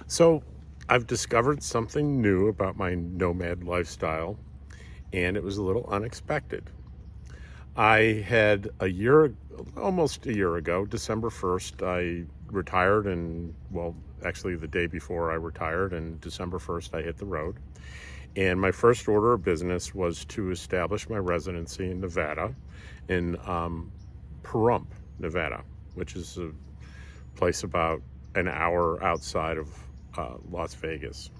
So I've discovered something new about my nomad lifestyle, and it was a little unexpected. I had almost a year ago, December 1st, I retired, and well, actually the day before I retired, and December 1st, I hit the road. And my first order of business was to establish my residency in Nevada, in Pahrump, Nevada, which is a place about an hour outside of Las Vegas.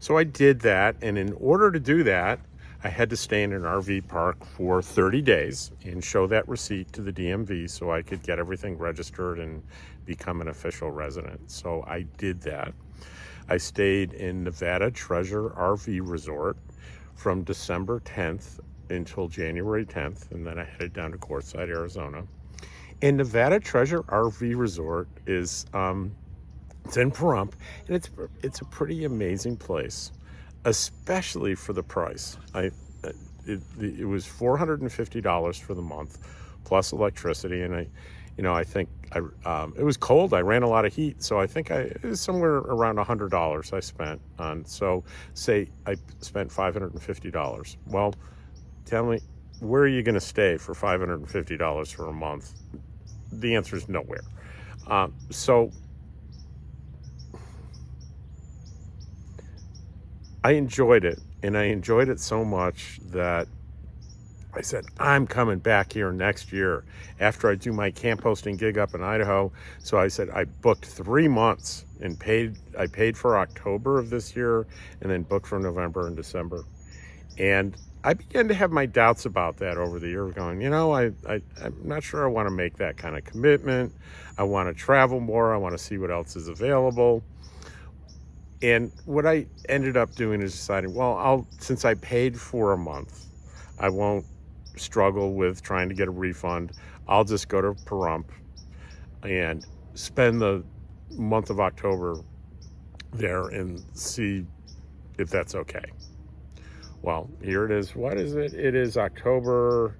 So I did that, and in order to do that, I had to stay in an RV park for 30 days and show that receipt to the DMV so I could get everything registered and become an official resident. So I did that. I stayed in Nevada Treasure RV Resort from December 10th until January 10th, and then I headed down to Quartzsite, Arizona. And Nevada Treasure RV Resort is it's in Pahrump, and it's a pretty amazing place, especially for the price. It was $450 for the month, plus electricity, and I think it was cold. I ran a lot of heat, so I think it was somewhere around $100 I spent on. So say I spent $550. Well, tell me, where are you going to stay for $550 for a month? The answer is nowhere. So I enjoyed it, and I enjoyed it so much that I said, I'm coming back here next year after I do my camp hosting gig up in Idaho. So I said, I booked 3 months and I paid for October of this year and then booked for November and December. And I began to have my doubts about that over the year, going, I'm not sure I want to make that kind of commitment. I want to travel more. I want to see what else is available. And what I ended up doing is deciding, well, since I paid for a month, I won't struggle with trying to get a refund. I'll just go to Pahrump and spend the month of October there and see if that's okay. Well, here it is. What is it? It is October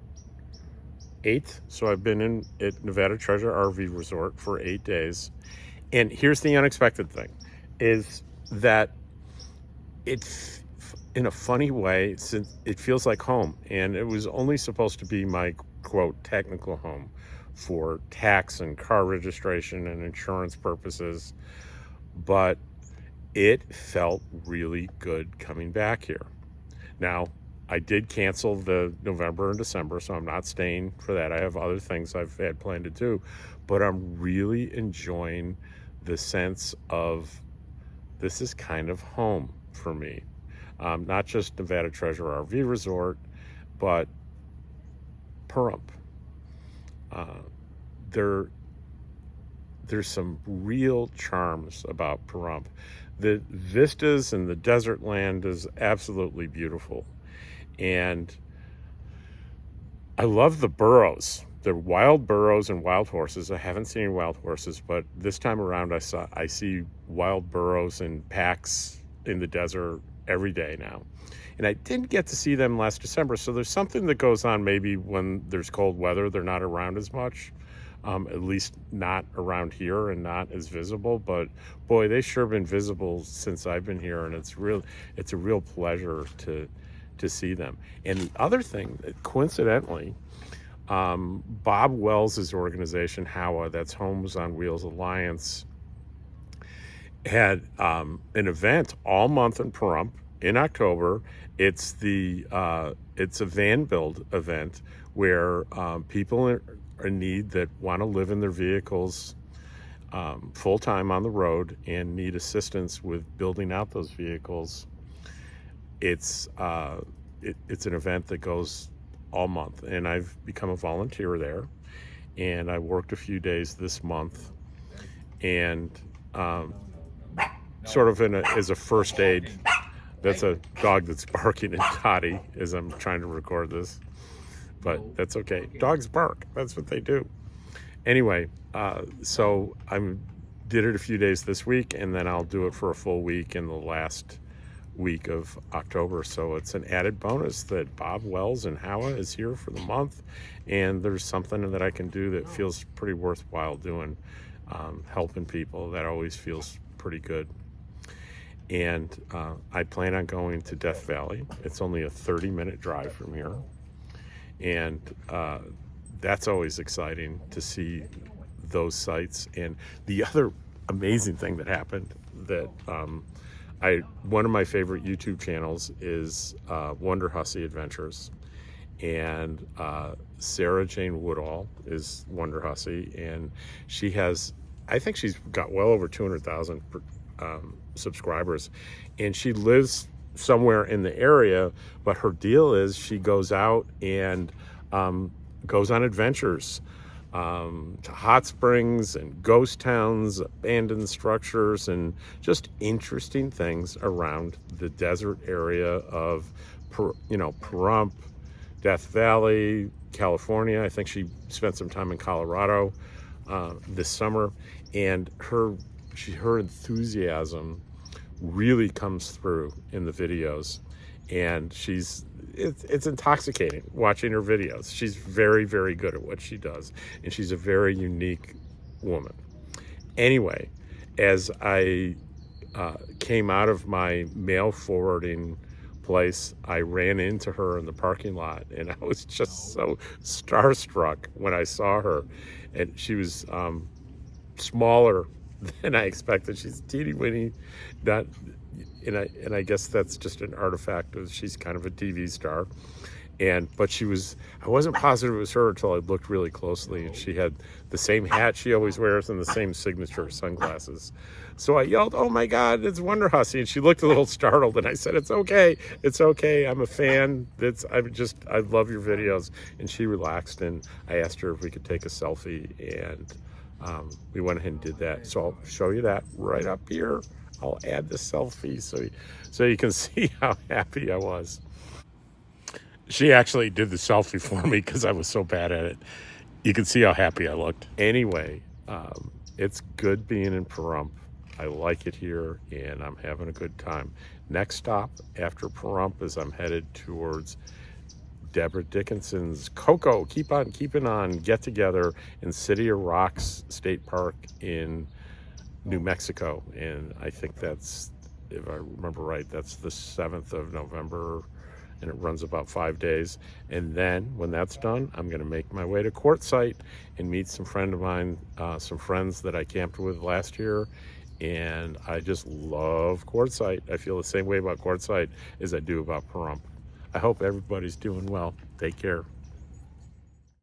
8th. So I've been at Nevada Treasure RV Resort for 8 days. And here's the unexpected thing, is that it's, in a funny way, since it feels like home, and it was only supposed to be my quote technical home for tax and car registration and insurance purposes, but it felt really good coming back here. Now, I did cancel the November and December, so I'm not staying for that. I have other things I've had planned to do, but I'm really enjoying the sense of this is kind of home for me. Not just Nevada Treasure RV Resort, but Pahrump. There's some real charms about Pahrump. The vistas and the desert land is absolutely beautiful. And I love the Burrows. They're wild burros and wild horses. I haven't seen any wild horses, but this time around I see wild burros in packs in the desert every day now. And I didn't get to see them last December, so there's something that goes on maybe when there's cold weather. They're not around as much, at least not around here and not as visible. But boy, they've sure been visible since I've been here, and it's a real pleasure to see them. And the other thing, coincidentally, Bob Wells' organization, HOWA, that's Homes on Wheels Alliance, had an event all month in Pahrump in October. It's a van build event where people in need that want to live in their vehicles full time on the road and need assistance with building out those vehicles. It's an event that goes all month, and I've become a volunteer there, and I worked a few days this month, and sort of as a first aid. That's a dog that's barking and toddy as I'm trying to record this, but that's okay. Dogs bark. That's what they do. Anyway, so I did it a few days this week, and then I'll do it for a full week in the last week of October. So it's an added bonus that Bob Wells and HOWA is here for the month, and there's something that I can do that feels pretty worthwhile doing. Helping people, that always feels pretty good. And I plan on going to Death Valley. It's only a 30-minute drive from here. And that's always exciting to see those sites. And the other amazing thing that happened that one of my favorite YouTube channels is Wonder Hussy Adventures. And Sarah Jane Woodall is Wonder Hussy, and she has, I think she's got well over 200,000 subscribers, and she lives somewhere in the area, but her deal is she goes out and goes on adventures to hot springs and ghost towns, abandoned structures, and just interesting things around the desert area of, Pahrump, Death Valley, California. I think she spent some time in Colorado this summer, and her enthusiasm really comes through in the videos, and it's intoxicating watching her videos. She's very, very good at what she does, and she's a very unique woman. Anyway, as I came out of my mail forwarding place, I ran into her in the parking lot, and I was just so starstruck when I saw her. And she was smaller than I expected. She's teeny weeny, not, and I guess that's just an artifact of she's kind of a TV star. But I wasn't positive it was her until I looked really closely, and she had the same hat she always wears and the same signature sunglasses. So I yelled, "Oh my God, it's Wonder Hussy!" And she looked a little startled, and I said, "It's okay, I'm a fan. I love your videos." And she relaxed, and I asked her if we could take a selfie, and we went ahead and did that. So I'll show you that right up here. I'll add the selfie so you can see how happy I was. She actually did the selfie for me because I was so bad at it. You can see how happy I looked. Anyway, it's good being in Pahrump. I like it here, and I'm having a good time. Next stop after Pahrump is I'm headed towards Deborah Dickinson's Coco, Keep On Keeping On get together in City of Rocks State Park in New Mexico. And I think that's, if I remember right, that's the 7th of November, and it runs about 5 days. And then when that's done, I'm going to make my way to Quartzsite and meet some friend of mine, some friends that I camped with last year. And I just love Quartzsite. I feel the same way about Quartzsite as I do about Pahrump. I hope everybody's doing well. Take care.